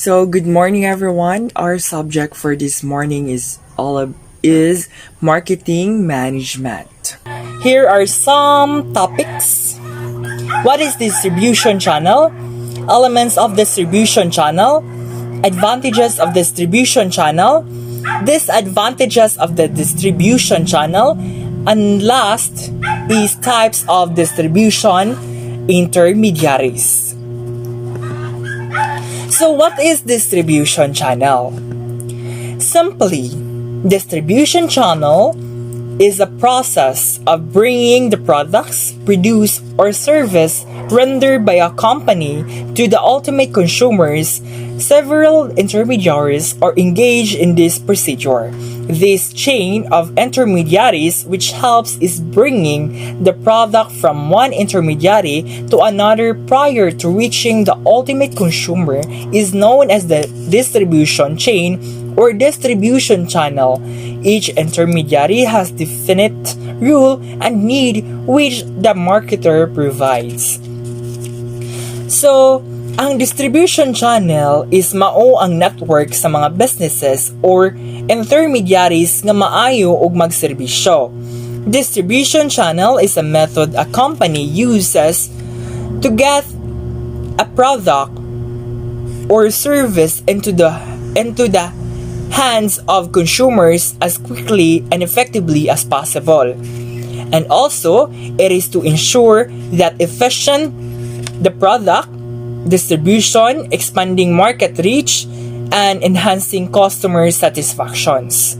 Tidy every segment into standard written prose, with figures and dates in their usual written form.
So, good morning, everyone. Our subject for this morning is marketing management. Here are some topics. What is distribution channel? Elements of distribution channel, advantages of distribution channel, disadvantages of the distribution channel, and last is types of distribution intermediaries. So what is distribution channel? Simply, distribution channel is a process of bringing the products, produce, or service rendered by a company to the ultimate consumers. Several intermediaries are engaged in this procedure. This chain of intermediaries which helps is bringing the product from one intermediary to another prior to reaching the ultimate consumer is known as the distribution chain or distribution channel. Each intermediary has definite rule and need which the marketer provides. So, ang distribution channel is mao ang network sa mga businesses or intermediaries nga maayo og magserbisyo. Distribution channel is a method a company uses to get a product or service into the hands of consumers as quickly and effectively as possible. And also, it is to ensure that efficient the product, distribution, expanding market reach, and enhancing customer satisfactions.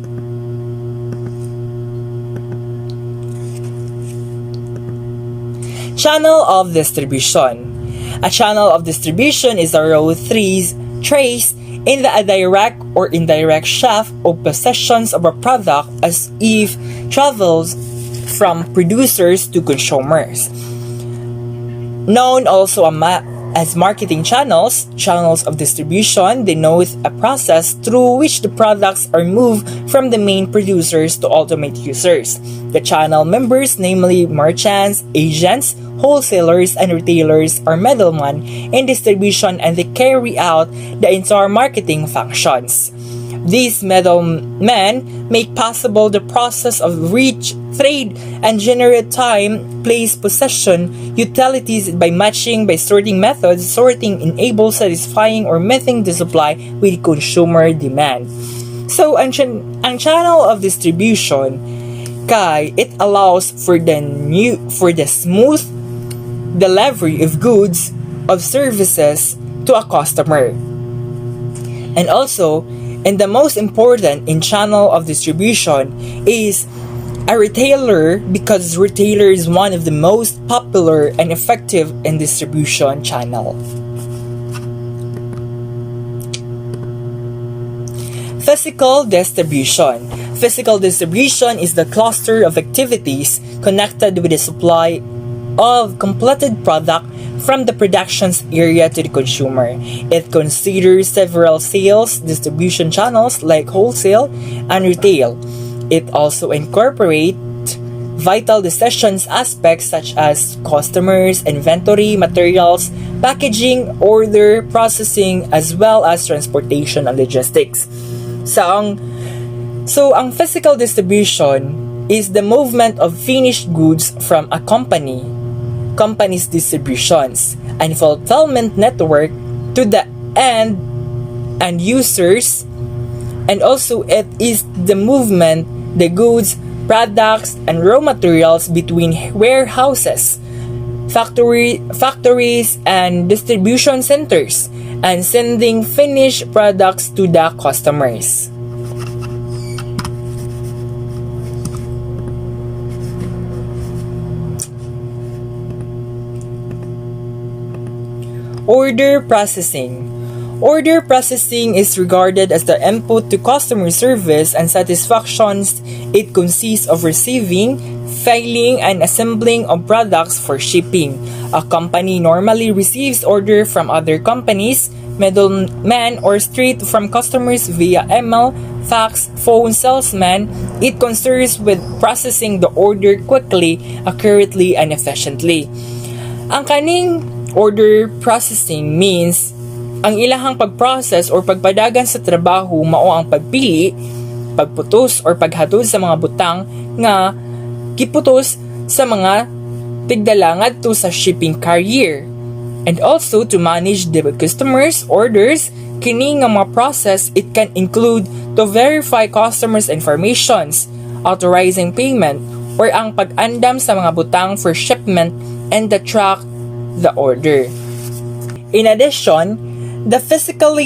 Channel of distribution. A channel of distribution is a row of trays in the direct or indirect shaft of possessions of a product as if travels from producers to consumers. Known also as marketing channels, channels of distribution denote a process through which the products are moved from the main producers to ultimate users. The channel members, namely merchants, agents, wholesalers, and retailers, are middlemen in distribution and they carry out the entire marketing functions. These middlemen make possible the process of reach, trade, and generate time, place, possession, utilities by matching by sorting methods. Sorting enables satisfying or meeting the supply with consumer demand. So, ang channel of distribution, it allows for the smooth delivery of goods, of services to a customer. And also, and the most important in channel of distribution is a retailer, because retailer is one of the most popular and effective in distribution channel. Physical distribution. Physical distribution is the cluster of activities connected with the supply of completed product from the production's area to the consumer. It considers several sales distribution channels like wholesale and retail. It also incorporates vital decisions aspects such as customers, inventory, materials, packaging, order, processing, as well as transportation and logistics. So ang physical distribution is the movement of finished goods from a company's distributions and fulfillment network to the end users, and also it is the movement the goods, products, and raw materials between warehouses, factories, and distribution centers, and sending finished products to the customers. Order processing. Order processing is regarded as the input to customer service and satisfactions. It consists of receiving, filing, and assembling of products for shipping. A company normally receives order from other companies, middlemen, or straight from customers via email, fax, phone, salesman. It concerns with processing the order quickly, accurately, and efficiently. Ang kaning order processing means Ang ilahang pag-process or pagpadagan sa trabaho mao ang pagpili, pagputos or paghatod sa mga butang nga giputos sa mga tigdala ngadto sa shipping carrier. And also to manage the customers' orders, kini nga mga process it can include to verify customers' informations, authorizing payment, or ang pag-andam sa mga butang for shipment and to track the order. In addition, the physical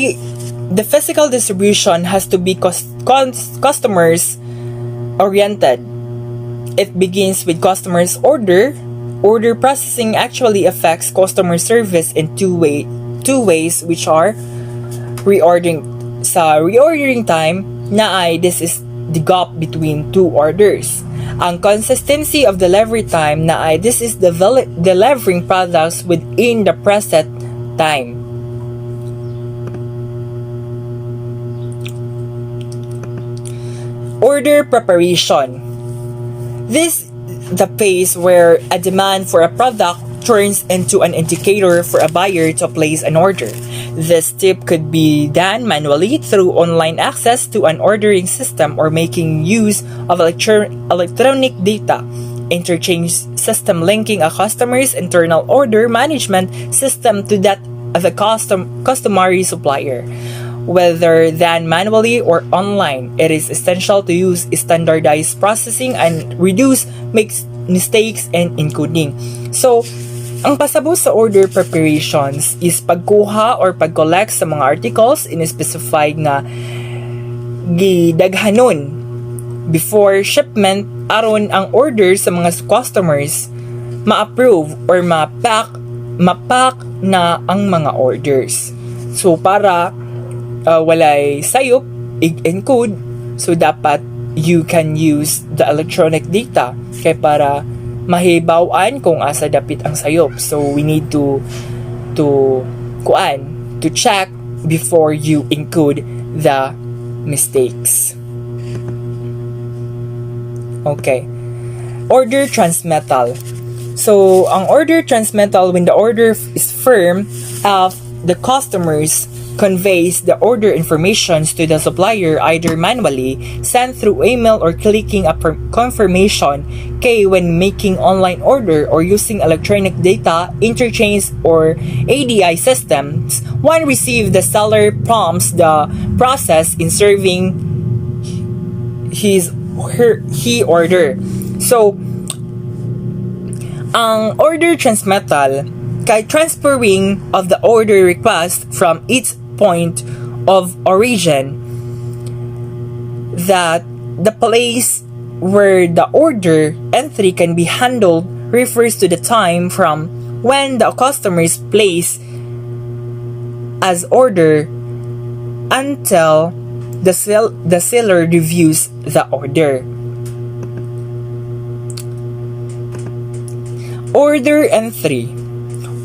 distribution has to be customers oriented. It begins with customers' order. Order processing actually affects customer service in two ways, which are reordering. Sa reordering time, this is the gap between two orders. Ang consistency of delivery time this is delivering products within the preset time. Order preparation. This the phase where a demand for a product turns into an indicator for a buyer to place an order. This step could be done manually through online access to an ordering system or making use of electronic data interchange system linking a customer's internal order management system to that of a customary supplier. Whether done manually or online, it is essential to use standardized processing and reduce mistakes and encoding. So, ang pasabot sa order preparations is pagkuha or pag-collect sa mga articles in specified nga gidaghanon before shipment aron ang order sa mga customers ma-approve or mapack na ang mga orders. So, para walay sayop, encode, so dapat you can use the electronic data kay para mahibaw-an kung asa dapit ang sayop. So we need to check before you encode the mistakes. Okay. Order transmittal. So ang order transmittal, when the order is firm, the customers conveys the order informations to the supplier either manually, sent through email, or clicking a confirmation kay when making online order or using electronic data interchange or ADI systems. When received, the seller prompts the process in serving he order. So, ang order transmittal kay transferring of the order request from its point of origin that the place where the order entry can be handled refers to the time from when the customer's place as order until the seller reviews the order. Order entry.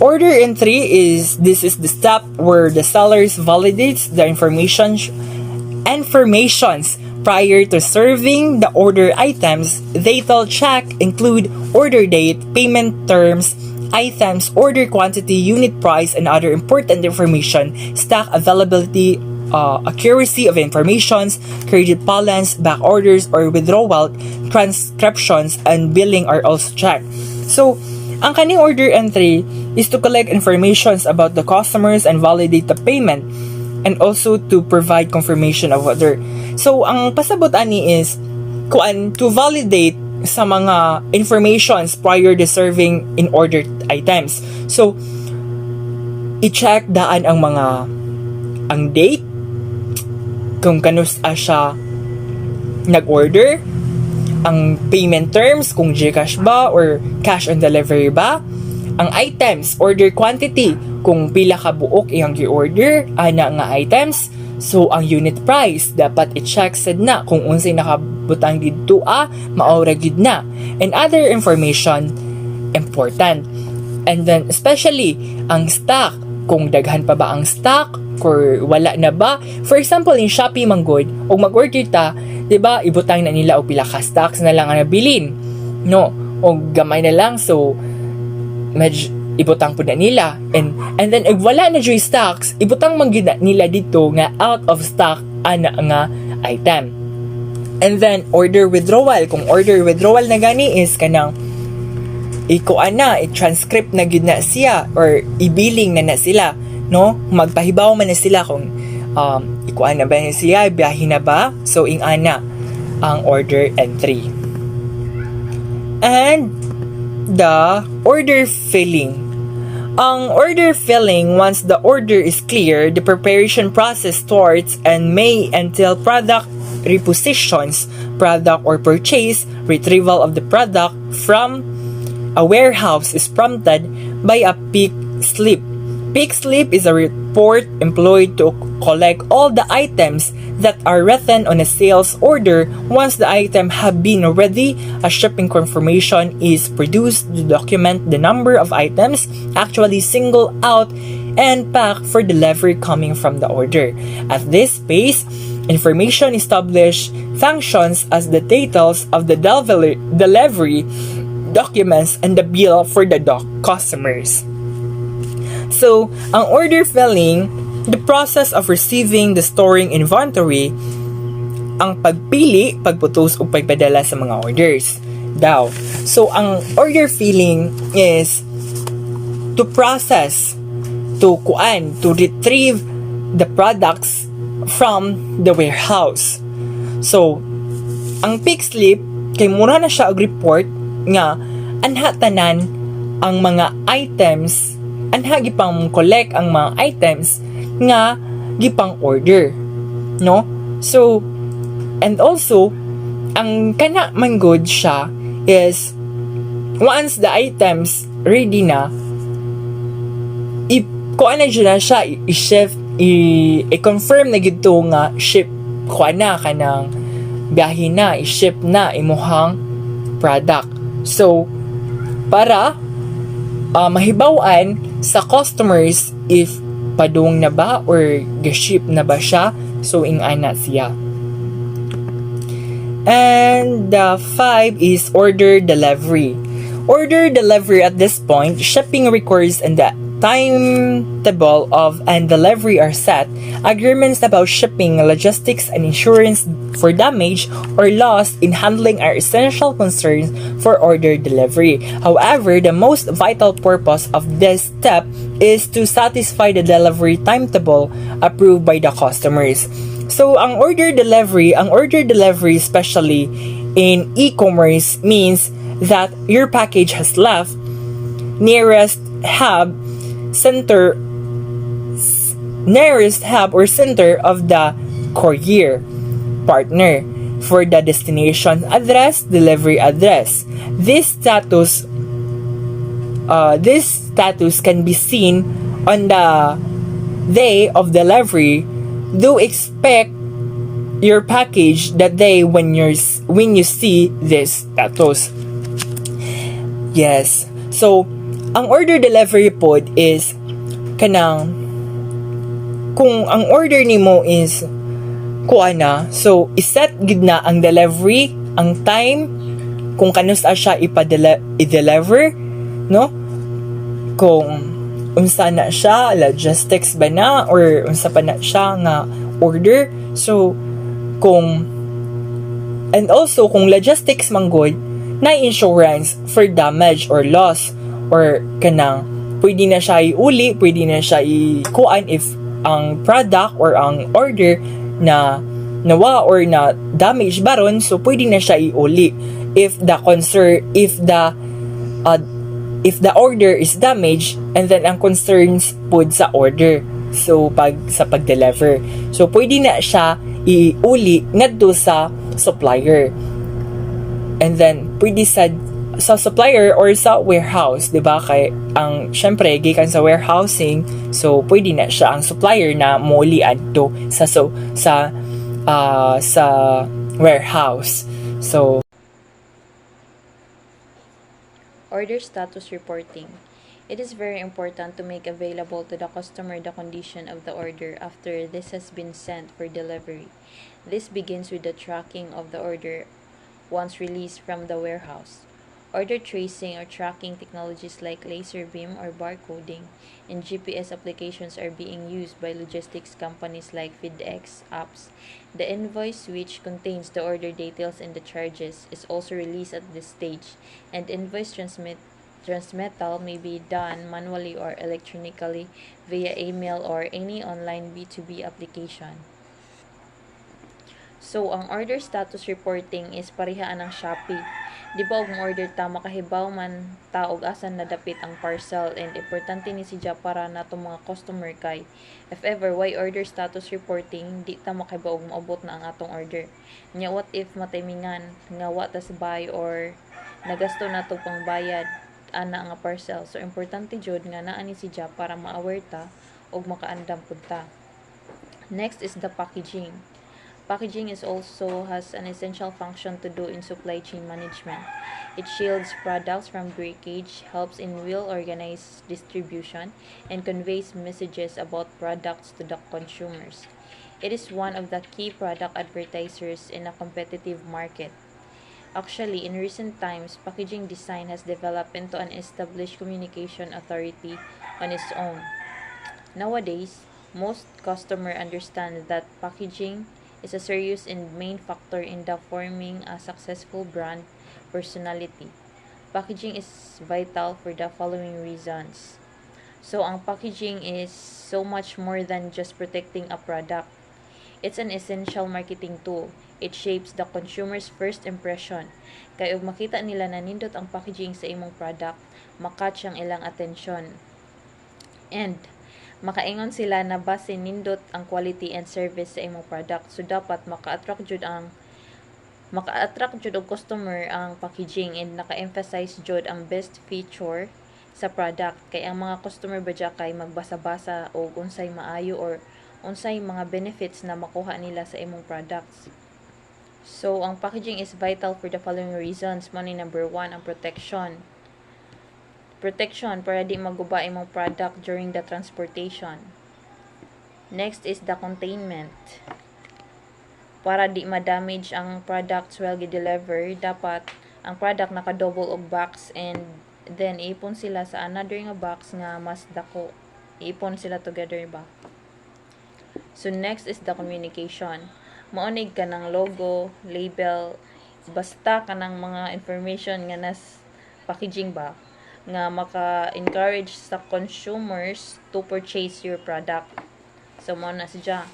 Order entry is the step where the seller validates the informations prior to serving the order items. They'll check include order date, payment terms, items, order quantity, unit price, and other important information, stock availability, accuracy of informations, credit balance, back orders or withdrawal, transcriptions, and billing are also checked. So, ang kaning order entry is to collect informations about the customers and validate the payment, and also to provide confirmation of order. So, ang pasabot ani is to validate sa mga informations prior to serving in ordered items. So, i-check daan ang date, kung kanus siya nag-order, ang payment terms, kung GCash ba or cash on delivery ba, ang items, order quantity, kung pila ka buok iyang gi-order, ana nga items, so ang unit price, dapat i-check sad na kung unsay nakabutang didto maura gid na, and other information important. And then, especially, ang stock, kung daghan pa ba ang stock, or wala na ba. For example, in Shopee manggod, o mag-order ta, diba, ibutang na nila o pila ka stocks na lang ang nabilin. No, o gamay na lang, so ibutang po na nila, and then ag wala na joy stocks, ibutang man gyud na nila dito nga out of stock ana nga item. And then order withdrawal, kung order withdrawal na gani is kanang ikuan na, i-transcript na gyud na siya or i-billing na sila, no? Magpahibaw man na sila kung ikuan na ba siya, biyahe na ba, so ing ana ang order entry. And the order filling. Ang order filling, once the order is clear, the preparation process starts and may entail product repositions, product or purchase, retrieval of the product from a warehouse is prompted by a pick slip. Pick slip is a report employed to collect all the items that are written on a sales order. Once the item have been ready, a shipping confirmation is produced to document the number of items actually singled out and packed for delivery coming from the order. At this phase, information established functions as the titles of the delivery documents and the bill for the customers. So, ang order filling, the process of receiving the storing inventory, ang pagpili, pagputos o pagpadala sa mga orders daw. So, ang order filling is to process, to retrieve the products from the warehouse. So, ang pick slip, kay mura na siya og report nga anha tanan ang mga items, anha gipang collect ang mga items nga gipang order, no? So, and also ang kana man good siya is once the items ready na, kuan na siya i-shift, i-confirm na gid to nga ship kuan na kanang biyahe na, i-ship na imuhang product. So, para mahibawan sa customers if padung na ba or gaship na ba siya, so ingana siya. And the 5 is order delivery. Order delivery at this point, shipping records and the timetable of and delivery are set. Agreements about shipping, logistics, and insurance for damage or loss in handling are essential concerns for order delivery. However, the most vital purpose of this step is to satisfy the delivery timetable approved by the customers. So, ang order delivery, especially in e-commerce, means that your package has left nearest hub or center of the courier partner for the destination address, delivery address. This status can be seen on the day of delivery. Do expect your package that day when you see this status. Yes. So, ang order delivery pod is kanang kung ang order nimo is kuha na, so iset gid na ang delivery, ang time, kung kanus siya i-deliver, no? Kung unsa na siya, logistics ba na or unsa pa na siya nga order. So and also kung logistics man good, na insurance for damage or loss or kanang pwede na siya iuli, pwede na siya ikuan if ang product or ang order na nawa or na damage baron, so pwede na siya iuli if the order is damaged and then ang concerns pud sa order, so sa pag-deliver, so pwede na siya iuli ngadto sa supplier. And then, pwede sa supplier or sa warehouse, di ba? Kay ang syempre gikan sa warehousing, so pwede na siya ang supplier na muli adto sa warehouse. So order status reporting. It is very important to make available to the customer the condition of the order after this has been sent for delivery. This begins with the tracking of the order once released from the warehouse. Order tracing or tracking technologies like laser beam or barcoding and GPS applications are being used by logistics companies like FedEx apps. The invoice, which contains the order details and the charges, is also released at this stage, and invoice transmittal may be done manually or electronically via email or any online B2B application. So, ang order status reporting is parihaan ng Shopee. Di ba og order ta makahibaw man ta og asan nadapit ang parcel, and importante ni siya para natong mga customer kay if ever why order status reporting di ta makahibaw og maabot na ang atong order. Nya what if mataymingan nga wa ta sabay or nagasto na to pang bayad ana nga parcel. So importante jud nga naa ni siya para ma-aware ta og makaandam pud ta. Next is the packaging. Packaging is also has an essential function to do in supply chain management. It shields products from breakage, helps in well-organized distribution, and conveys messages about products to the consumers. It is one of the key product advertisers in a competitive market. Actually, in recent times, packaging design has developed into an established communication authority on its own. Nowadays, most customers understand that packaging is a serious and main factor in the forming a successful brand personality. Packaging is vital for the following reasons. So, ang packaging is so much more than just protecting a product. It's an essential marketing tool. It shapes the consumer's first impression. Kaya ug makita nila na nindot ang packaging sa imong product, makatch ang ilang atensyon. And makaingon sila na base nindot ang quality and service sa imong product. So dapat maka-attract jud og customer ang packaging, and naka-emphasize jud ang best feature sa product. Kay ang mga customer ba kay magbasa-basa og unsay maayo or unsay mga benefits na makuha nila sa imong products. So ang packaging is vital for the following reasons. Mo ni number 1 ang protection para di maguba imong product during the transportation. Next is the containment. Para di ma-damage ang products while gi-deliver, dapat ang product naka-double og box, and then ipon sila sa another nga box nga mas dako. Ipon sila together ba? So next is the communication. Maonig ka ng logo, label, basta ka ng mga information nga nas packaging ba, nga maka-encourage sa consumers to purchase your product. So, mo na siya.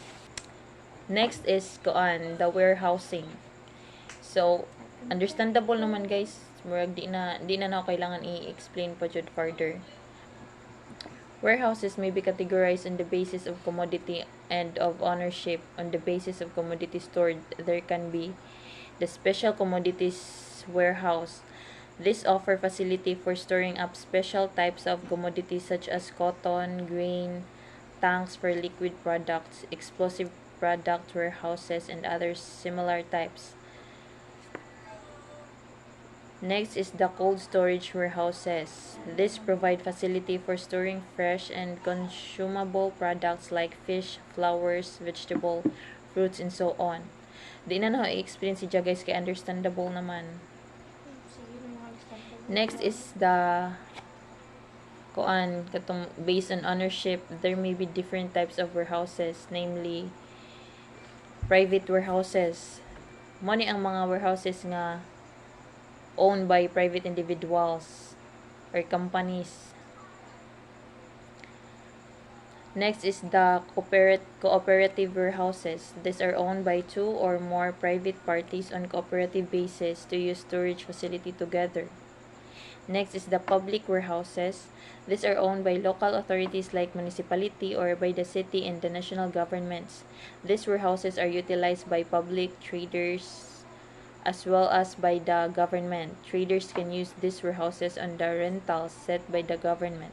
Next is the warehousing. So, understandable naman guys. Murag di na ako kailangan i-explain pa jud further. Warehouses may be categorized on the basis of commodity and of ownership. On the basis of commodity stored, there can be the special commodities warehouse. This offer facility for storing up special types of commodities such as cotton, grain, tanks for liquid products, explosive product warehouses, and other similar types. Next is the cold storage warehouses. This provide facility for storing fresh and consumable products like fish, flowers, vegetable, fruits, and so on. Di na i-explain si guys, kay understandable naman. Next is the based on ownership. There may be different types of warehouses, namely private warehouses. Mo ni ang mga warehouses nga owned by private individuals or companies. Next is the cooperative warehouses. These are owned by 2 or more private parties on cooperative basis to use storage facility together. Next is the public warehouses. These are owned by local authorities like municipality or by the city and the national governments. These warehouses are utilized by public traders as well as by the government. Traders can use these warehouses on the rentals set by the government.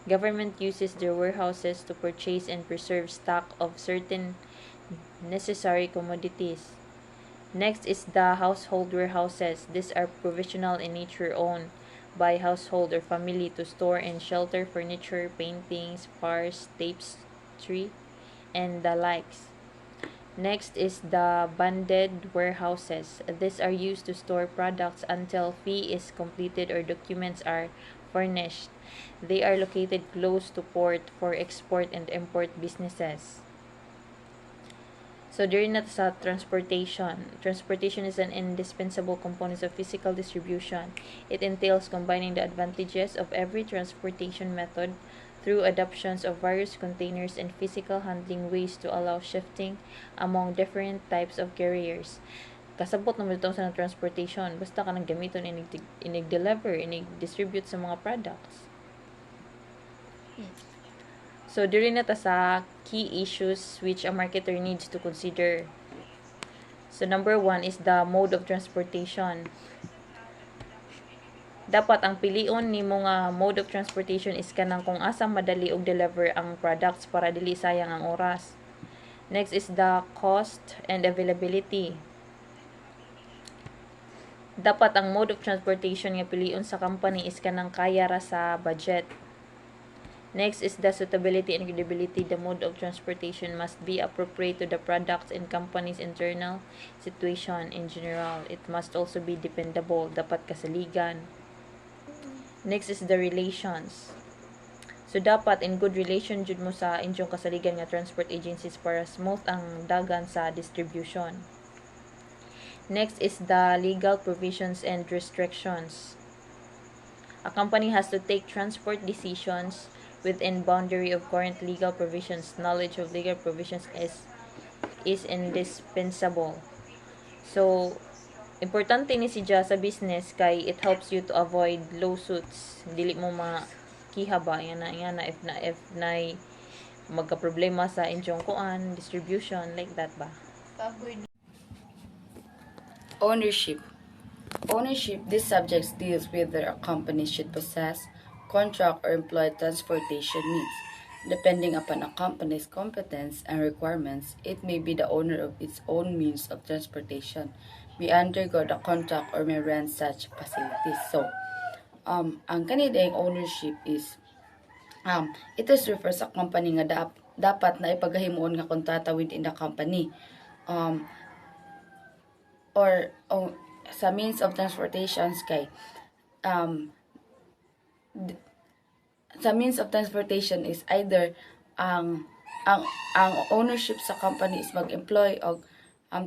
Government uses their warehouses to purchase and preserve stock of certain necessary commodities. Next is the household warehouses. These are provisional in nature, owned by household or family to store and shelter furniture, paintings, spars, tapestry, and the likes. Next is the bonded warehouses. These are used to store products until fee is completed or documents are furnished. They are located close to port for export and import businesses. So, during na sa transportation. Transportation is an indispensable component of physical distribution. It entails combining the advantages of every transportation method through adoptions of various containers and physical handling ways to allow shifting among different types of carriers. Kasabot naman ito sa transportation. Basta ka nang gamiton, inig-deliver, inig-distribute sa mga products. So, diri na ta sa key issues which a marketer needs to consider. So, number 1 is the mode of transportation. Dapat ang pilion nimo nga mode of transportation is kanang kung asa madali og deliver ang products para dili sayang ang oras. Next is the cost and availability. Dapat ang mode of transportation nga pilion sa company is kanang kaya ra sa budget. Next is the suitability and credibility. The mode of transportation must be appropriate to the products and company's internal situation in general. It must also be dependable. Dapat kasaligan. Next is the relations. So, dapat in good relation jud mo sa inyong kasaligan nga transport agencies para smooth ang dagan sa distribution. Next is the legal provisions and restrictions. A company has to take transport decisions within boundary of current legal provisions. Knowledge of legal provisions is indispensable. So, importante ni siya sa business kay it helps you to avoid lawsuits. Dili mo makiha ba yan na if na magka-problema sa inyong kuan, distribution, like that ba? Ownership. Ownership, this subject deals with whether a company should possess, contract, or employ transportation needs. Depending upon a company's competence and requirements, it may be the owner of its own means of transportation, may undergo the contract, or may rent such facilities. So, ang kanidang ownership is, it is refers sa company nga dapat na ipagahimuon nga kontrata within the company. Or sa means of transportations kay sa means of transportation is either ang ownership sa company is mag-employ og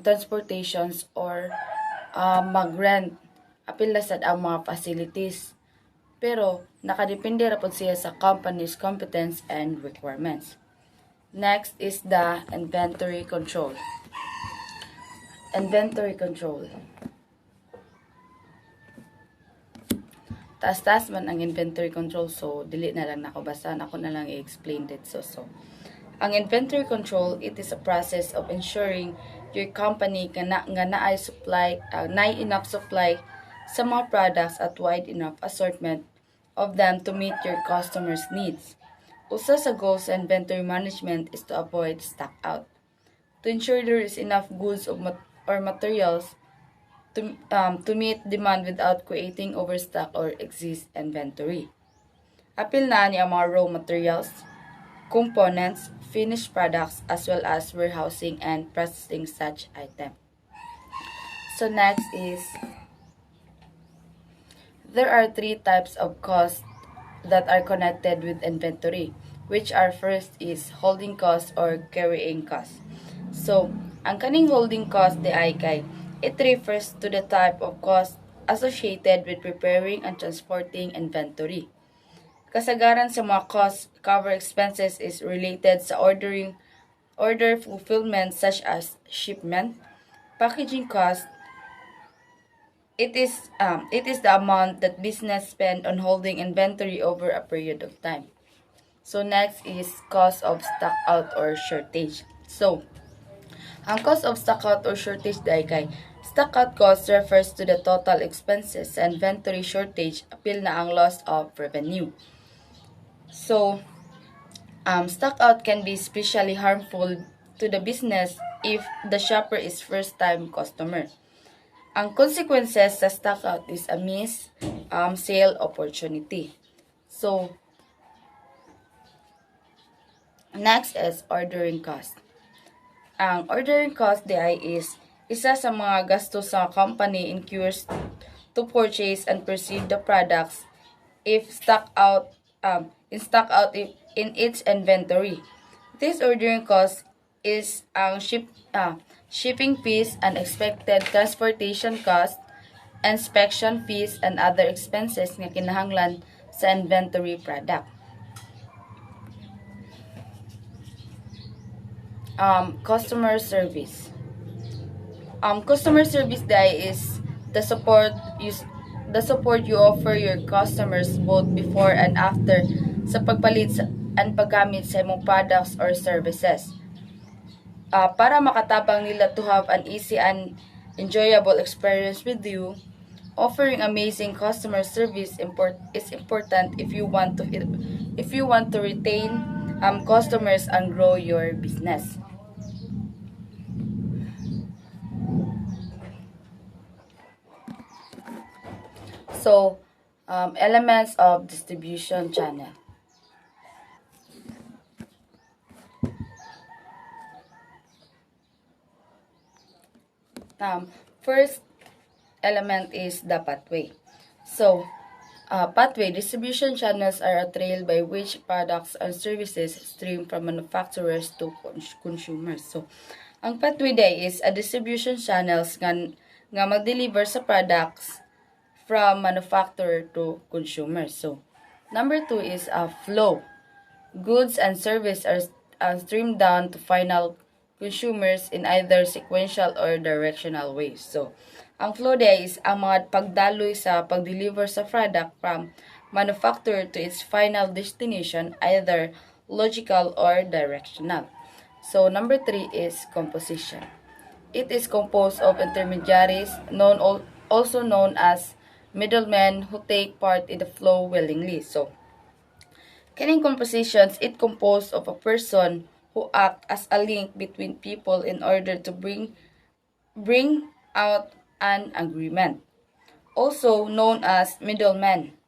transportations or mag-rent apil na sad ang mga facilities, pero nakadepende ra pod siya sa company's competence and requirements. Next is the inventory control. Inventory control. Taas-taas man ang inventory control, so dili na lang nako basta ako na lang i-explain it. So ang inventory control, it is a process of ensuring your company nga naay supply, naay enough supply sa mga products at wide enough assortment of them to meet your customers' needs. Usa sa goals sa inventory management is to avoid stock out. To ensure there is enough goods or materials to meet demand without creating overstock or excess inventory. Apil na ni ang mga raw materials, components, finished products, as well as warehousing and processing such item. So next is, there are 3 types of costs that are connected with inventory, which are first is holding cost or carrying cost. So, ang kaning holding cost di ay kay it refers to the type of cost associated with preparing and transporting inventory. Kasagaran sa mga cost cover expenses is related sa order fulfillment such as shipment, packaging cost. It is the amount that business spend on holding inventory over a period of time. So next is cost of stock out or shortage. So, ang cost of stock out or shortage dai kay stock out cost refers to the total expenses sa inventory shortage apil na ang loss of revenue. So, stock out can be especially harmful to the business if the shopper is first-time customer. Ang consequences sa stock out is a missed sale opportunity. So, next is ordering cost. ang ordering cost di ay is isa sa mga gastos sa company incurs to purchase and perceive the products if stock out in its inventory. This ordering cost is ang shipping fees and expected transportation cost, inspection fees and other expenses nga kinahanglan sa inventory product. Customer service. Customer service day is the support you offer your customers both before and after sa pagpalit and paggamit sa imong products or services. Para makatabang nila to have an easy and enjoyable experience with you, offering amazing customer service is important if you want to retain customers and grow your business. So, elements of distribution channel. First element is the pathway. So, pathway distribution channels are a trail by which products and services stream from manufacturers to consumers. So, ang pathway day is a distribution channels nga mag-deliver sa products from manufacturer to consumers. So, number 2 is a flow. Goods and service are streamed down to final consumers in either sequential or directional ways. So, ang flow day is ang mga pagdaloy sa pag-deliver sa product from manufacturer to its final destination, either logical or directional. So, number 3 is composition. It is composed of intermediaries, also known as middlemen, who take part in the flow willingly. So, kining compositions, it composed of a person who act as a link between people in order to bring out an agreement. Also known as middlemen,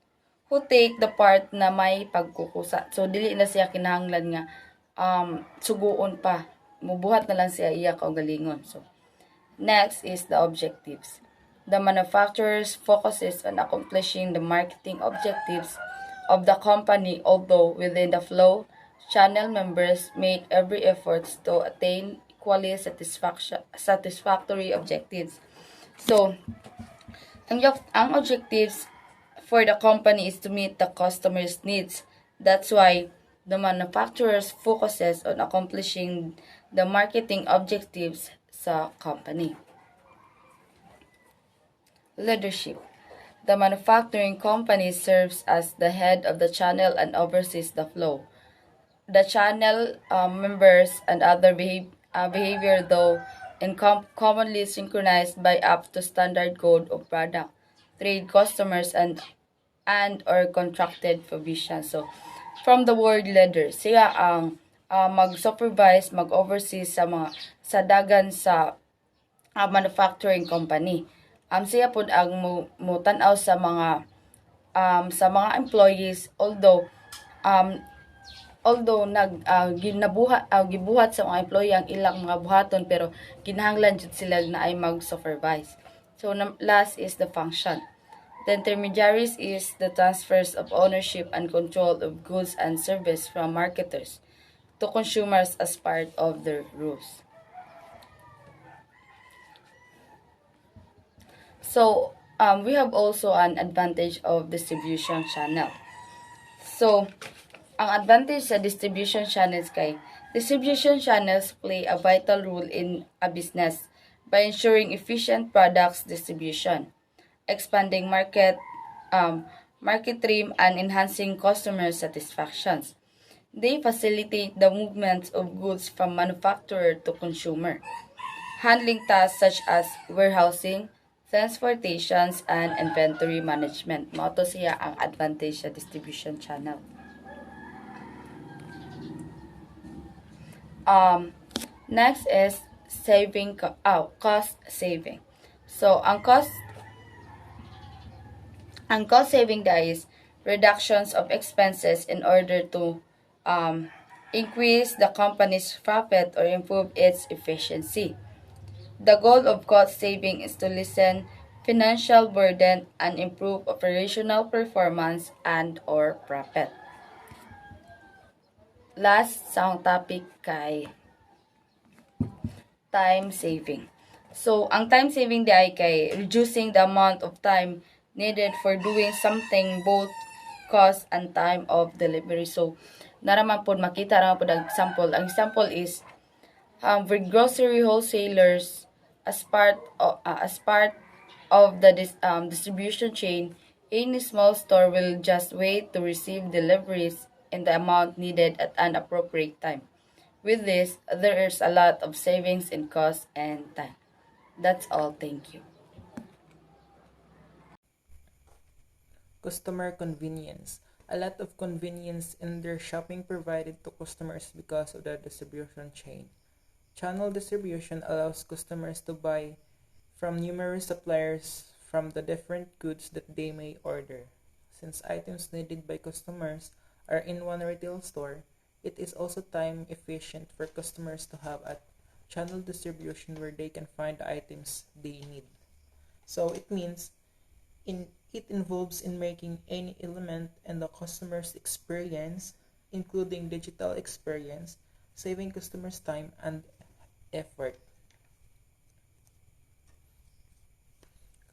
who take the part na may pagkukusa. So, dili na siya kinahanglan nga suguon pa. Mubuhat na lang siya iya kaugalingon. So, next is the objectives. The manufacturers focuses on accomplishing the marketing objectives of the company, although within the flow, channel members make every effort to attain equally satisfactory objectives. So, ang objectives for the company is to meet the customer's needs. That's why the manufacturers focuses on accomplishing the marketing objectives sa company. Leadership. The manufacturing company serves as the head of the channel and oversees the flow. The channel members and other behavior, though commonly synchronized by up to standard code of product, trade, customers, and or contracted provision. So, from the word leader, siya ang mag-supervise, mag-oversee sa mga dagan sa manufacturing company. Siya po ang mutanaw sa mga employees, although gibuhat sa mga employee ang ilang mga buhaton, pero kinahanglan jud sila na ay mag-supervise. So, last is the function. The intermediaries is the transfers of ownership and control of goods and service from marketers to consumers as part of their rules. So, we have also an advantage of distribution channel. So, ang advantage sa distribution channels kay distribution channels play a vital role in a business by ensuring efficient products distribution, expanding market stream, and enhancing customer satisfactions. They facilitate the movement of goods from manufacturer to consumer, handling tasks such as warehousing, transportations, and inventory management. Mao to siya ang advantage sa distribution channel. Next is cost saving. So, ang cost saving is reductions of expenses in order to increase the company's profit or improve its efficiency. The goal of cost saving is to lessen financial burden and improve operational performance and or profit. Last sound topic kay time saving. So, ang time saving di ay kay reducing the amount of time needed for doing something both cost and time of delivery. So, naraman po makita raman po ang example. Ang example is with grocery wholesalers as part of the distribution chain, any small store will just wait to receive deliveries in the amount needed at an appropriate time. With this, there is a lot of savings in cost and time. That's all. Thank you. Customer convenience. A lot of convenience in their shopping provided to customers because of the distribution chain. Channel distribution allows customers to buy from numerous suppliers from the different goods that they may order. Since items needed by customers are in one retail store, it is also time efficient for customers to have a channel distribution where they can find the items they need. So it means it involves in making any element in the customer's experience, including digital experience, saving customers time and effort.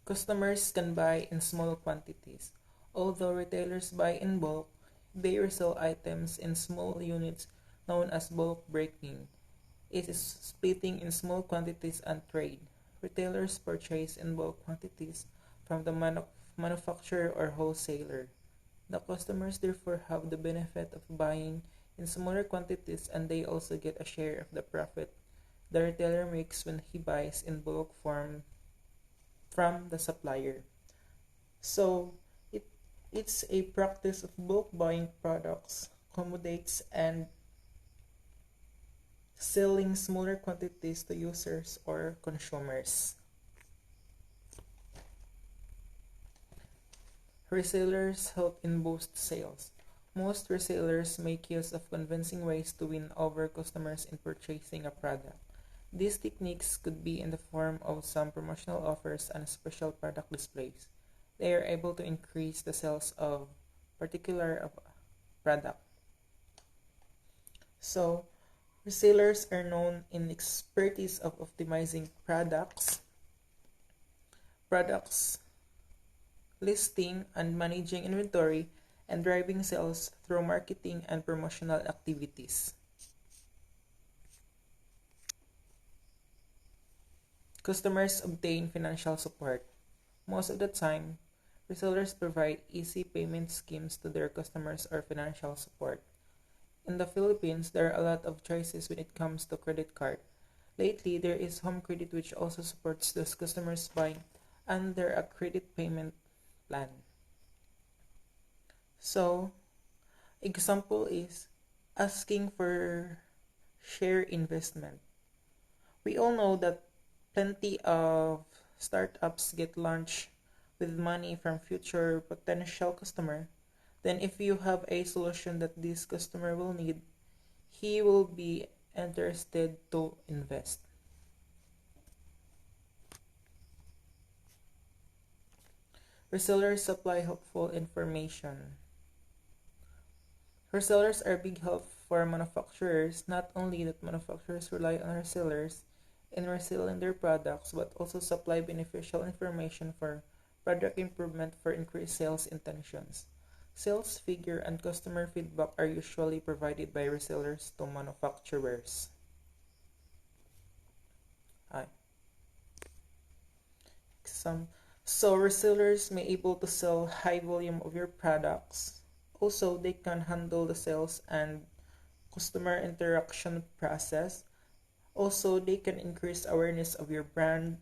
Customers can buy in small quantities. Although retailers buy in bulk, they resell items in small units known as bulk breaking. It is splitting in small quantities and trade. Retailers purchase in bulk quantities from the manufacturer or wholesaler. The customers therefore have the benefit of buying in smaller quantities, and they also get a share of the profit the retailer makes when he buys in bulk form from the supplier. So it's a practice of bulk buying products, accommodates and selling smaller quantities to users or consumers. Resellers help in boost sales. Most resellers make use of convincing ways to win over customers in purchasing a product. These techniques could be in the form of some promotional offers and special product displays. They are able to increase the sales of particular product. So, resellers are known in expertise of optimizing products, listing and managing inventory, and driving sales through marketing and promotional activities. Customers obtain financial support. Most of the time, resellers provide easy payment schemes to their customers or financial support. In the Philippines, there are a lot of choices when it comes to credit card. Lately, there is Home Credit, which also supports those customers buying under a credit payment plan. So, example is asking for share investment. We all know that plenty of startups get launched with money from future potential customer. Then if you have a solution that this customer will need, he will be interested to invest. Resellers supply helpful information. Resellers are big help for manufacturers. Not only that manufacturers rely on resellers in reselling their products, but also supply beneficial information for product improvement for increased sales intentions. Sales figure and customer feedback are usually provided by resellers to manufacturers. So resellers may able to sell high volume of your products. Also, they can handle the sales and customer interaction process. Also, they can increase awareness of your brand,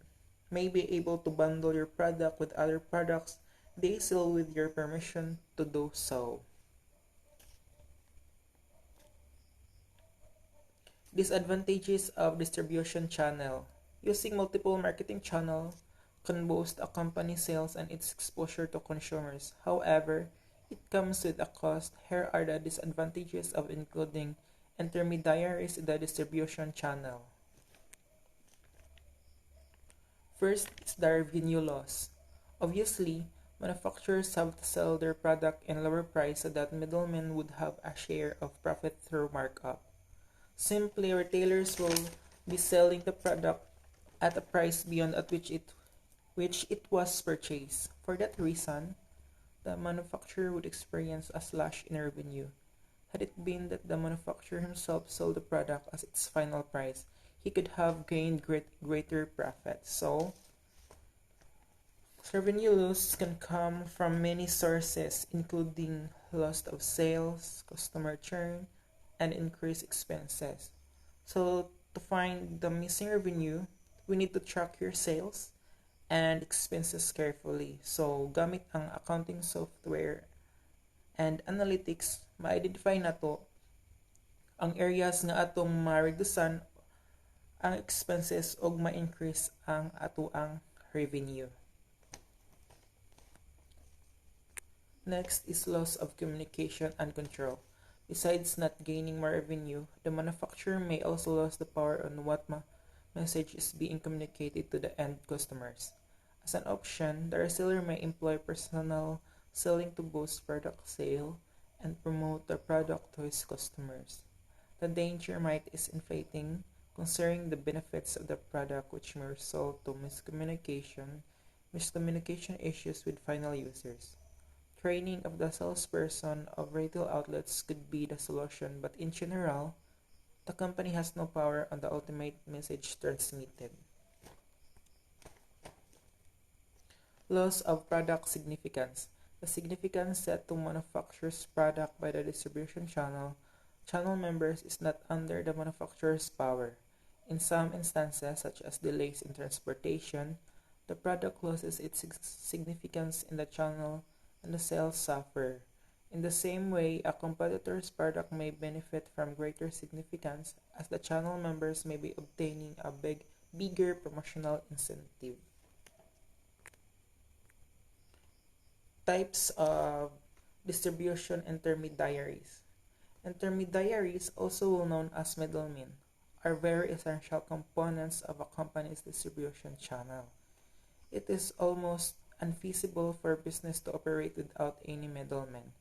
may be able to bundle your product with other products they sell with your permission to do so. Disadvantages of distribution channel. Using multiple marketing channels can boost a company's sales and its exposure to consumers. However, it comes with a cost. Here are the disadvantages of including Intermediaries in the distribution channel. First is the revenue loss. Obviously, manufacturers have to sell their product in lower price so that middlemen would have a share of profit through markup. Simply, retailers will be selling the product at a price beyond at which it was purchased. For that reason, the manufacturer would experience a slash in revenue. Had it been that the manufacturer himself sold the product as its final price, he could have gained greater profit. So, revenue loss can come from many sources, including loss of sales, customer churn, and increased expenses. So, to find the missing revenue, we need to track your sales and expenses carefully. So, gamit ang accounting software and analytics, ma-identify na to ang areas nga atong ma-reducean ang expenses o ma-increase ang atuang revenue. Next is loss of communication and control. Besides not gaining more revenue, the manufacturer may also lose the power on what message is being communicated to the end customers. As an option, the reseller may employ personnel selling to boost product sale and promote the product to his customers. The danger might is inflating, considering the benefits of the product, which may result to miscommunication issues with final users. Training of the salesperson of retail outlets could be the solution, but in general, the company has no power on the ultimate message transmitted. Loss of product significance. The significance set to manufacturer's product by the distribution channel members is not under the manufacturer's power. In some instances, such as delays in transportation, the product loses its significance in the channel and the sales suffer. In the same way, a competitor's product may benefit from greater significance as the channel members may be obtaining a bigger promotional incentive. Types of distribution intermediaries. Intermediaries, also known as middlemen, are very essential components of a company's distribution channel. It is almost unfeasible for business to operate without any middlemen.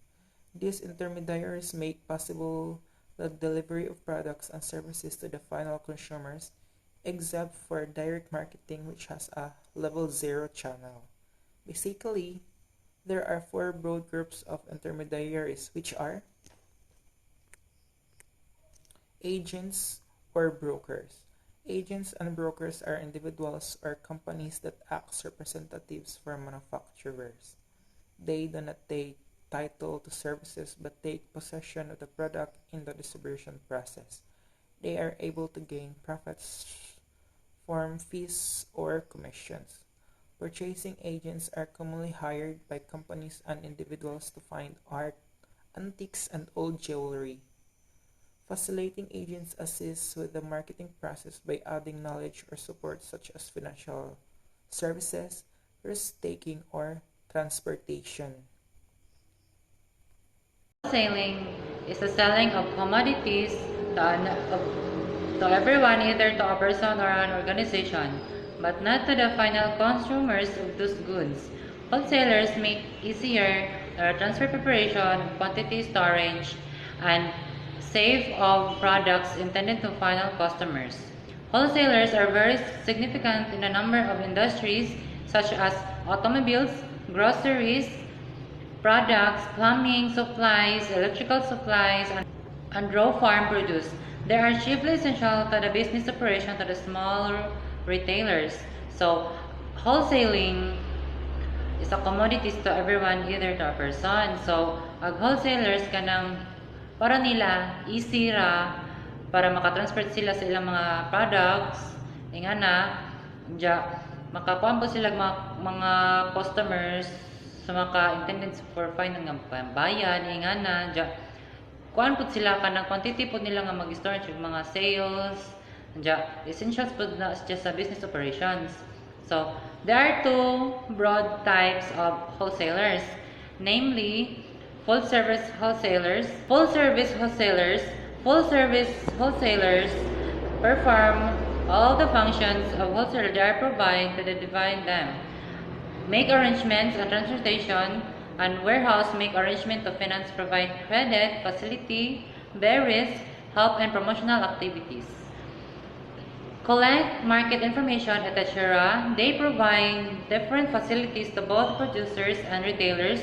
These intermediaries make possible the delivery of products and services to the final consumers, except for direct marketing, which has a level 0 channel. Basically, there are 4 broad groups of intermediaries, which are agents or brokers. Agents and brokers are individuals or companies that act as representatives for manufacturers. They do not take title to services but take possession of the product in the distribution process. They are able to gain profits from fees or commissions. Purchasing agents are commonly hired by companies and individuals to find art, antiques, and old jewelry. Facilitating agents assist with the marketing process by adding knowledge or support such as financial services, risk-taking, or transportation. Wholesaling is the selling of commodities to everyone, either to a person or an organization, but not to the final consumers of those goods. Wholesalers make easier the transfer preparation, quantity storage, and save of products intended to final customers. Wholesalers are very significant in a number of industries such as automobiles, groceries, products, plumbing supplies, electrical supplies, and raw farm produce. They are chiefly essential to the business operation to the small retailers. So, wholesaling is a commodities to everyone, either to a person. So, ag wholesalers kanang para nila easy ra para makatransport sila sa ilang mga products. Ingana, makakuha po sila mga customers sa maka-intended for fine ng pambayan. Ingana, kuan po sila kanang quantity po nila nga mag-store yung mga sales. Essentials po na just sa business operations. So, there are 2 broad types of wholesalers, namely full-service wholesalers. Full-service wholesalers Full-service wholesalers perform all the functions of wholesaler they are provided to divide them. Make arrangements on transportation and warehouse, make arrangement to finance, provide credit, facility, bear risk, help and promotional activities. Collect market information, etc. They provide different facilities to both producers and retailers.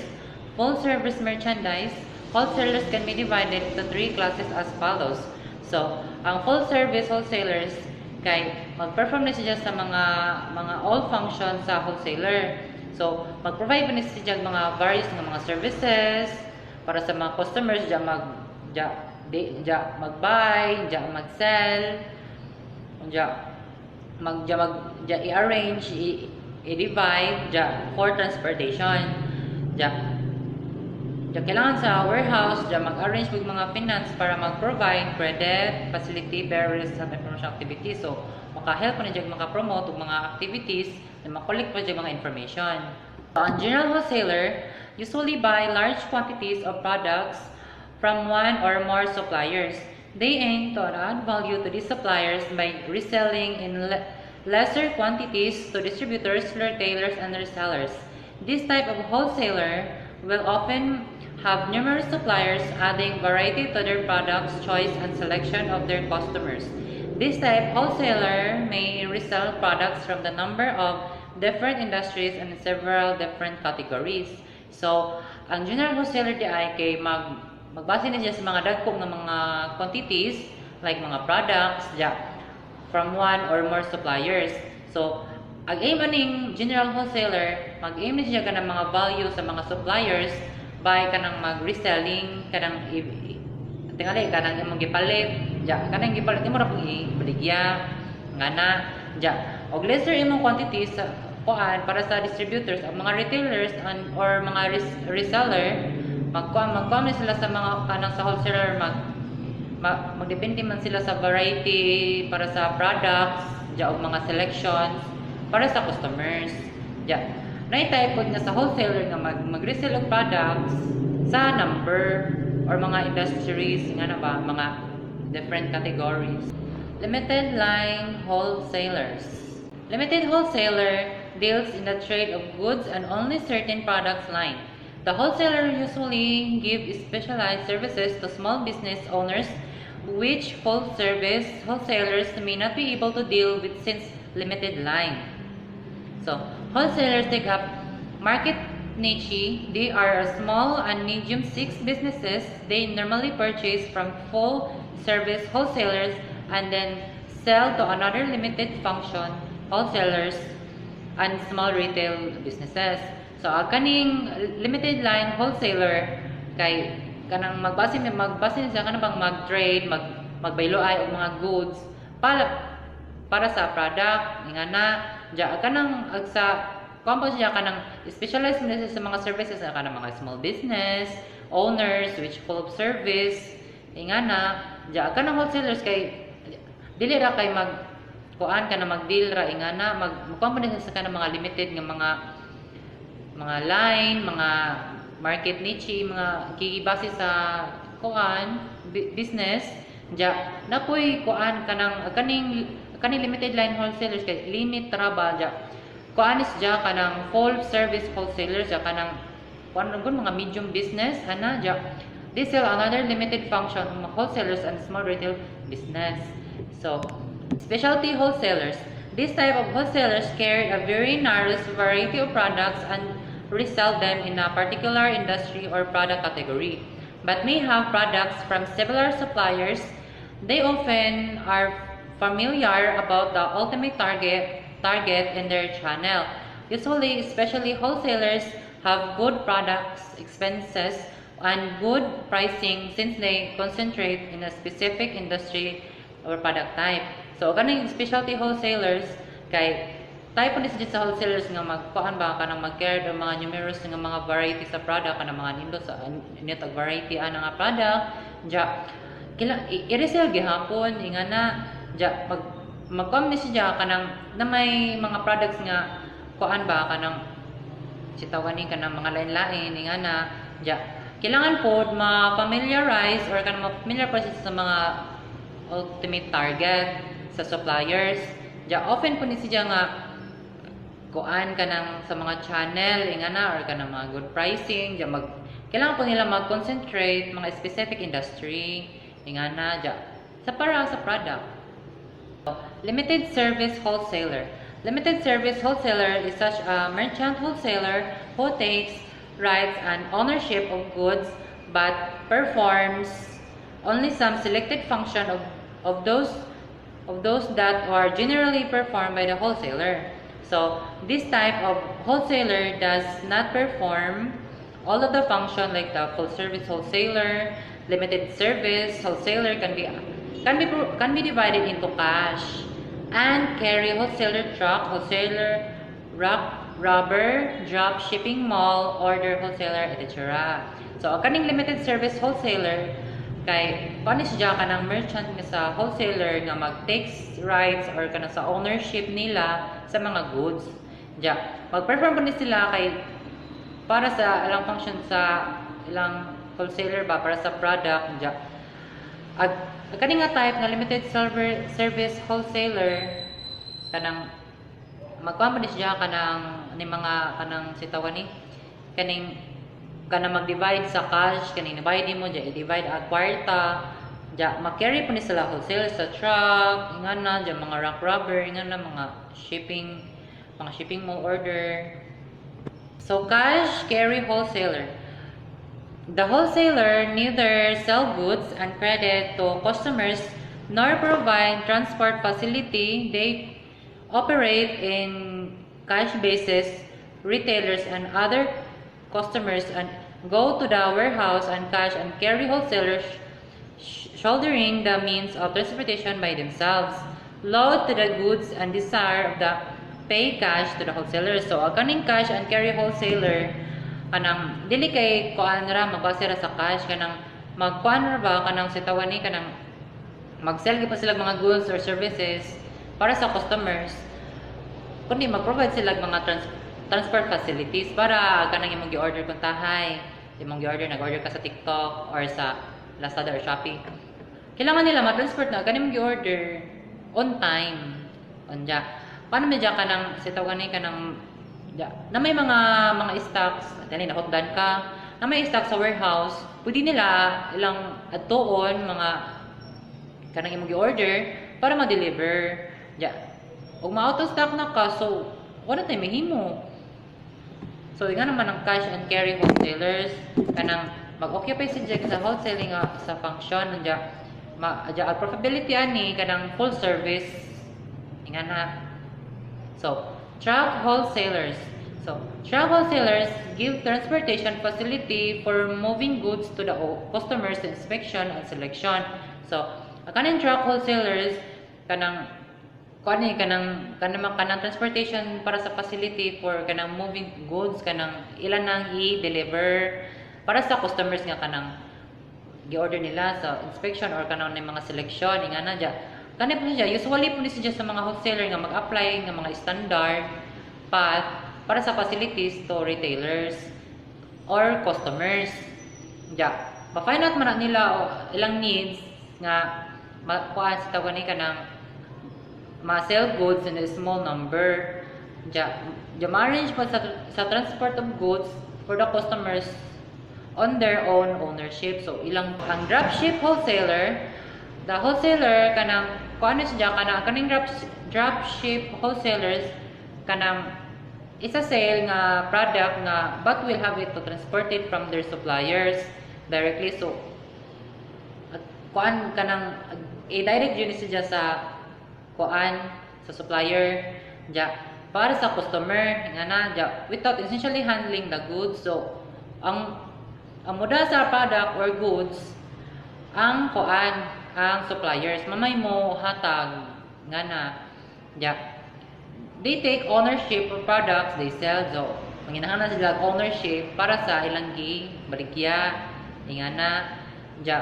Full service merchandise. Wholesalers can be divided into 3 classes as follows. So, ang full service wholesalers kay mag-perform na siya sa mga all functions sa wholesaler. So, mag-provide pa na siya mga various ng mga services para sa mga customers diya mag-buy, diya mag-sell, diya i-arrange, i-divide, diya for transportation. Diya kailangan sa warehouse, diya mag-arrange with mga finance para mag-provide credit, facility, barriers, and promotion activities. So, maka-help na diya maka-promote ng mga activities na makollect pa diya mga information. So, ang general wholesaler usually buy large quantities of products from one or more suppliers. They aim to add value to these suppliers by reselling in lesser quantities to distributors, retailers, and resellers. This type of wholesaler will often have numerous suppliers, adding variety to their products, choice, and selection of their customers. This type wholesaler may resell products from the number of different industries and several different categories. So, ang general wholesaler di ay kay magbase na siya sa mga dagkong ng mga quantities like mga products from one or more suppliers. So, ang aim aning general wholesaler, mag-aim na siya kanang mga value sa mga suppliers by kanang mag-reselling, kanang tingali kanang imong gipalit, kanang gipalit imo ra pug ibaligya ngana og lesser imong quantities sa para sa distributors, ang mga retailers or mga reseller magkuha na sila sa mga kanang sa wholesaler magdepende man sila sa variety para sa products og mga selections para sa customers. Na-type na sa wholesaler nga mag-resell og products sa number or mga industries nga na ba mga different categories. Limited line wholesalers. Limited wholesaler deals in the trade of goods and only certain products line. The wholesaler usually give specialized services to small business owners which full service wholesalers may not be able to deal with since limited line. So, wholesalers take up market niche. They are small and medium-sized businesses. They normally purchase from full service wholesalers and then sell to another limited function wholesalers and small retail businesses. So, kaning limited line wholesaler kay kanang magbase siya kanang bang mag-trade, magbayloay og mga goods para sa product ingana kanang sa compound siya kanang specialized sa mga services kanang mga small business owners which full of service ingana kanang wholesalers kay dili ra kay kuan kana mag-deal ra ingana magkuan sa kanang mga limited nga mga line, mga market niche, mga gigibase sa kuan business napoy kuan kaning limited line wholesalers kay limit traba kuan is kanang full service wholesalers kanang kuan mga medium business ana they sell another limited function ng wholesalers and small retail business. So, specialty wholesalers. This type of wholesalers carry a very narrow variety of products and resell them in a particular industry or product category, but may have products from similar suppliers. They often are familiar about the ultimate target in their channel. Usually, especially wholesalers have good products, expenses, and good pricing since they concentrate in a specific industry or product type. So, kaning specialty wholesalers kay type ni sa wholesalers nga magkuan ba kanang mag-care og mga numerous nga mga variety sa product kanang mga nindo sa init og variety nga product i-resell gihapon ingana magkuan ni siya kanang na may mga products nga kuan ba kanang sitawan ni kanang mga lain-lain ingana kailangan po ma-familiarize or kanang ma-familiar po siya sa mga ultimate target sa suppliers. Ja often po ni siya nga kuan kanang sa mga channel ingana or kanang mga good pricing ja kailangan po nila mag-concentrate mga specific industry ingana ja sa para sa product. Limited service wholesaler. Limited service wholesaler is such a merchant wholesaler who takes rights and ownership of goods but performs only some selected function of those that are generally performed by the wholesaler. So this type of wholesaler does not perform all of the function like the full service wholesaler. Limited service wholesaler can be divided into cash and carry wholesaler, truck wholesaler, rubber, drop shipping, mall order wholesaler, etc. So kaning limited service wholesaler kay paano siya kanang merchant nga sa wholesaler nga mag-takes rights or kanang sa ownership nila sa mga goods. Ja, mag-perform pa ni sila kay para sa ilang function sa ilang wholesaler ba para sa product. Ja, kani nga type nga limited service wholesaler kanang magkuha ni siya kanang ni mga kanang sitawan ni kaning kanang mag-divide sa cash kaning divide mo ja i-divide at kwarta ja ma-carry po ni sila wholesale sa truck ingana ja mga rack rubber ingana mga shipping mo order. So cash carry wholesaler. The wholesaler neither sell goods and credit to customers nor provide transport facility. They operate in cash basis retailers and other customers and go to the warehouse and cash and carry wholesalers shouldering the means of transportation by themselves. Load to the goods and desire of the pay cash to the wholesaler. So kaning cash and carry wholesaler kanang dili kay kuan ra magpasira sa cash kanang magkuan ra ba kanang sitawan ni kanang mag-sell gyud pa sila mga goods or services para sa customers kundi mag-provide sila mga transport facilities para kanang imong gi-order kung tahay imong gi-order nag-order ka sa TikTok or sa Lazada or Shopee kailangan nila ma-transport na kanang gi-order on time unya paano medya kanang sitawan ni kanang na may mga stocks, dali nahotdan ka, na may stock sa warehouse, pwede nila ilang atuon mga kanang imong gi-order para ma-deliver. Ja. Ug ma-out of stock na ka, so wala tay mahimo. So nga naman ang cash and carry wholesalers kanang mag-occupy sa wholesaling sa function ja ang profitability ani kanang full service ingana. So truck wholesalers. So, truck wholesalers give transportation facility for moving goods to the customers inspection and selection. So, kanang truck wholesalers kanang kanang transportation para sa facility for kanang moving goods kanang ilan nang i-deliver para sa customers nga kanang gi-order nila sa inspection or kanang mga selection ingana ja. Kani po siya, usually po siya sa mga wholesaler nga mag-apply ng mga standard path para sa facilities to retailers or customers. Ja, ma-find out man nila ilang needs nga makuha sa tawag ni kanang ma-sell goods in a small number. Ja, ma-arrange pa sa transport of goods for the customers on their own ownership. So, ilang ang dropship wholesaler the wholesaler kanang kuano siya kanang dropship wholesalers kanang isa sale nga product nga but will have it to transport it from their suppliers directly. So kuan kanang i-direct yun siya sa kuan sa supplier ja para sa customer ngana ja without essentially handling the goods. So ang muda sa product or goods ang kuan ang suppliers mamay mo hatag ngana ja they take ownership of products they sell. So manginahanglan sila ownership para sa ilang baligya ingana ja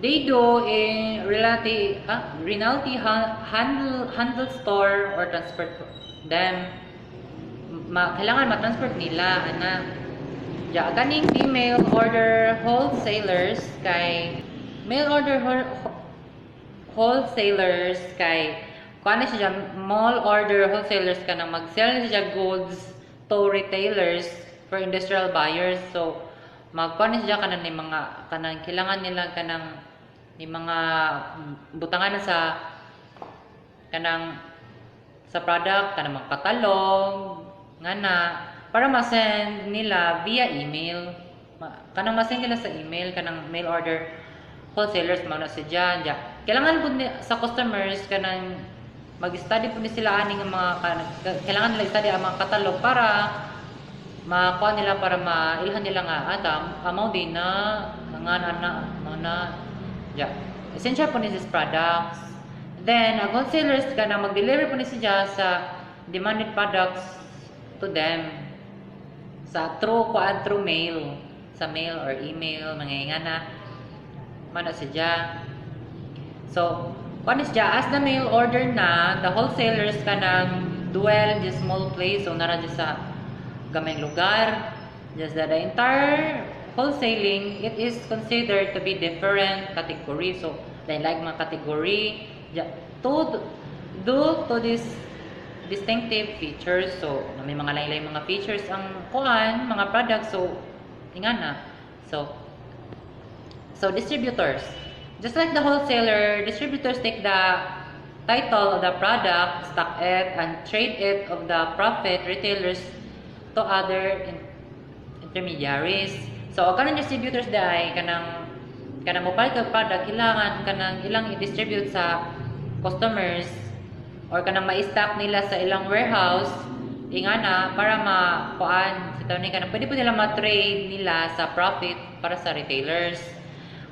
they do in reality handle store or transport them kailangan ma-transport nila ana ganing di mail order wholesalers kay mail order wholesalers kay kuan na siya mall order wholesalers ka nang mag-sell na siya goods to retailers for industrial buyers. So magkuan na siya kanang ni mga kanang kailangan nila kanang ni mga butangan na sa kanang sa product kanang mga katalog nga na para ma-send nila via email. Kanang ma-send nila sa email kanang mail order wholesalers mao na siya diya. Kailangan pud sa customers kanang mag-study pud ni sila ani nga mga kailangan nila study ang mga katalog para makuha nila para mailhan nila nga adam amao din na nga na diya. Essential po ni these products. Then, ang wholesalers ka na mag-deliver po ni siya sa demanded products to them sa through mail, sa mail or email, mga na mana siya. So, kuan siya as the mail order na, the wholesalers ka nang dwell in this small place, so nara sa gamay lugar, just that the entire wholesaling, it is considered to be different category. So, like mga category, due to this distinctive features. So, may mga lain-lain mga features ang kuan, mga products. So, ingana. So distributors. Just like the wholesaler, distributors take the title of the product, stock it, and trade it of the profit retailers to other intermediaries. So, kanang distributors dai kanang mobile ka product kailangan kanang ilang i-distribute sa customers or kanang ma-stock nila sa ilang warehouse ingana para makuan sa taon kanang pwede po nila ma-trade nila sa profit para sa retailers.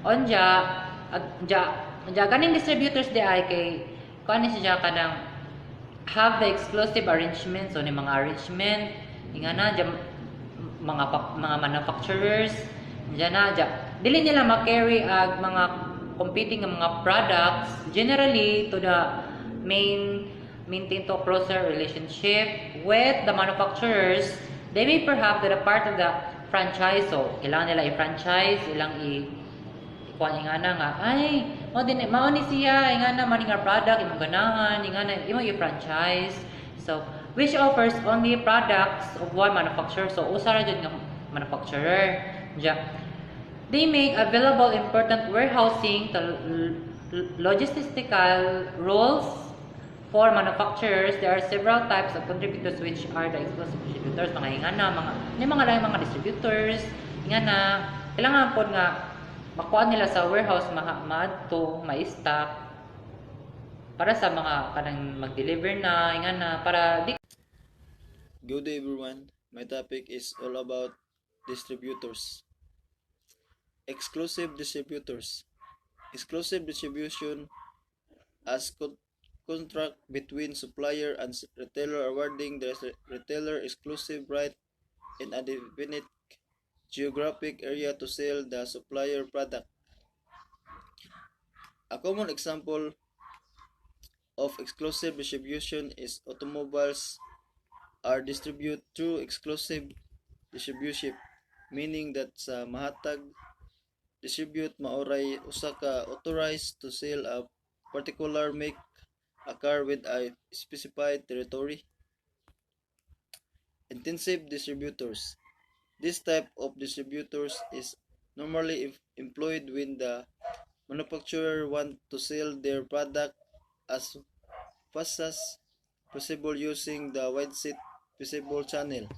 Onja kaning distributors di ay kay kuan siya kanang have the exclusive arrangement, so ni mga arrangement ingana mga manufacturers diyan dili nila ma-carry ag mga competing nga mga products generally to the maintain to closer relationship with the manufacturers. They may perhaps that a part of the franchise, so kailangan nila i-franchise ilang ikuan ingana nga ay mao ni siya ingana man nga product imong ganahan ingana imo i-franchise, so which offers only products of one manufacturer, so usa ra jud nga manufacturer ja. They make available important warehousing to logistical roles for manufacturers. There are several types of contributors which are the exclusive distributors. Mga ingana, mga lain mga distributors. Ingana, kailangan po nga makuha nila sa warehouse, ma-adto, ma-stock para sa mga kanang mag-deliver na, ingana, para di. Good day everyone, my topic is all about distributors. Exclusive distributors. Exclusive distribution as contract between supplier and retailer awarding the retailer exclusive right in a definite geographic area to sell the supplier product. A common example of exclusive distribution is automobiles are distributed through exclusive distribution, meaning that sa mahatag distribute maoray usa ka authorized to sell a particular make a car with a specified territory. Intensive distributors. This type of distributors is normally employed when the manufacturer want to sell their product as fast as possible using the widest possible channel.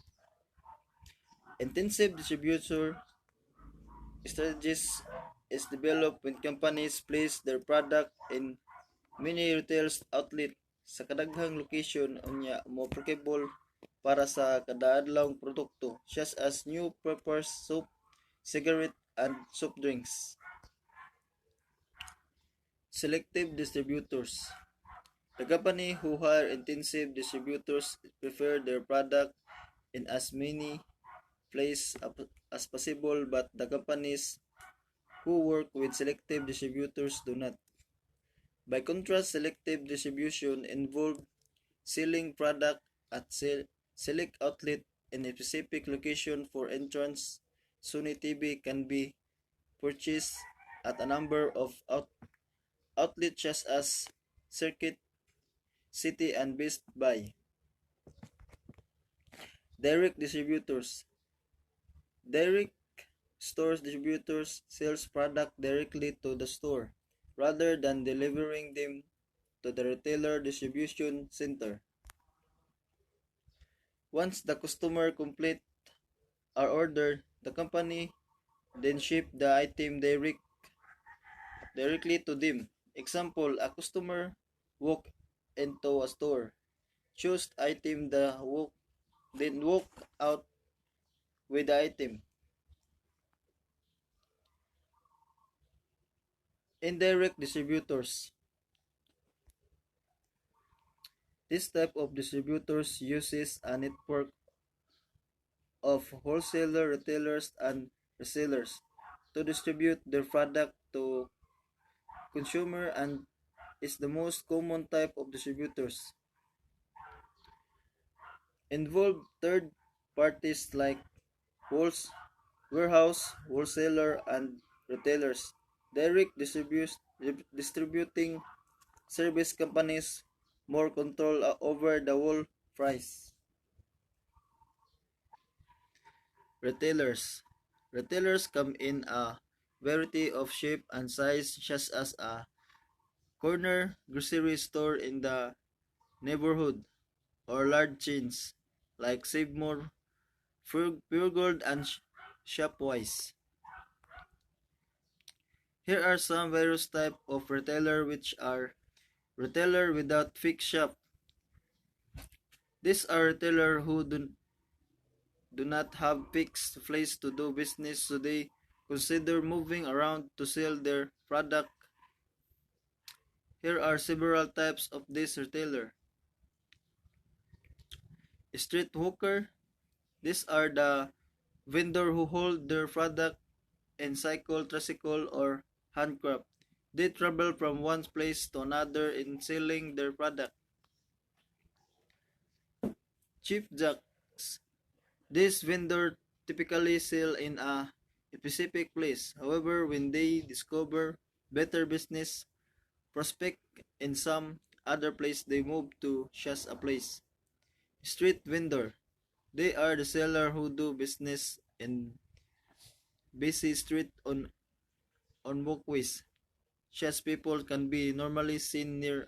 Intensive distributor strategies is developed when companies place their product in many retail outlet sa kadaghang location unya mo applicable para sa kadaadlawng produkto such as new peppers, soap, cigarette, and soft drinks. Selective distributors. The company who hire intensive distributors prefer their product in as many places as possible, but the companies who work with selective distributors do not. By contrast, selective distribution involves selling product at select outlet in a specific location for entrance Sony TV can be purchased at a number of outlets such as Circuit City and Best Buy. Direct distributors. Direct stores distributors sells product directly to the store rather than delivering them to the retailer distribution center. Once the customer complete our order, the company then ship the item directly to them. Example, a customer walk into a store, choose item then walk out with the item. Indirect distributors. This type of distributors uses a network of wholesaler, retailers, and resellers to distribute their product to consumer and is the most common type of distributors. Involve third parties like warehouse, wholesaler, and retailers. Direct distributing service companies more control over the whole price. Retailers. Retailers come in a variety of shape and size such as a corner grocery store in the neighborhood or large chains like Save More, Pure Gold, and Shopwise. Here are some various types of retailer which are retailer without fixed shop. These are retailers who do not have fixed place to do business, so they consider moving around to sell their product. Here are several types of this retailer. Street hawker. These are the vendor who hold their product in cycle, tricycle, or handcraft. They travel from one place to another in selling their product. Cheap jacks. This vendor typically sell in a specific place. However, when they discover better business prospect in some other place, they move to such a place. Street vendor. They are the seller who do business in busy street on walkways. Such people can be normally seen near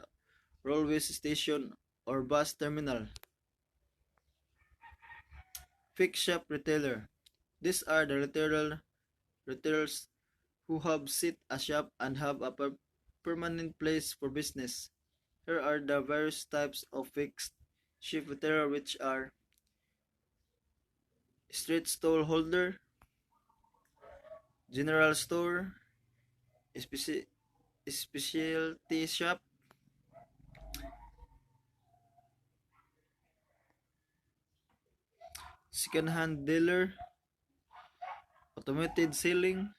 railway station or bus terminal. Fixed shop retailer. These are the retailers who have set a shop and have a permanent place for business. Here are the various types of fixed shop retailer which are street stall holder, general store, specialty shop, second hand dealer, automated selling,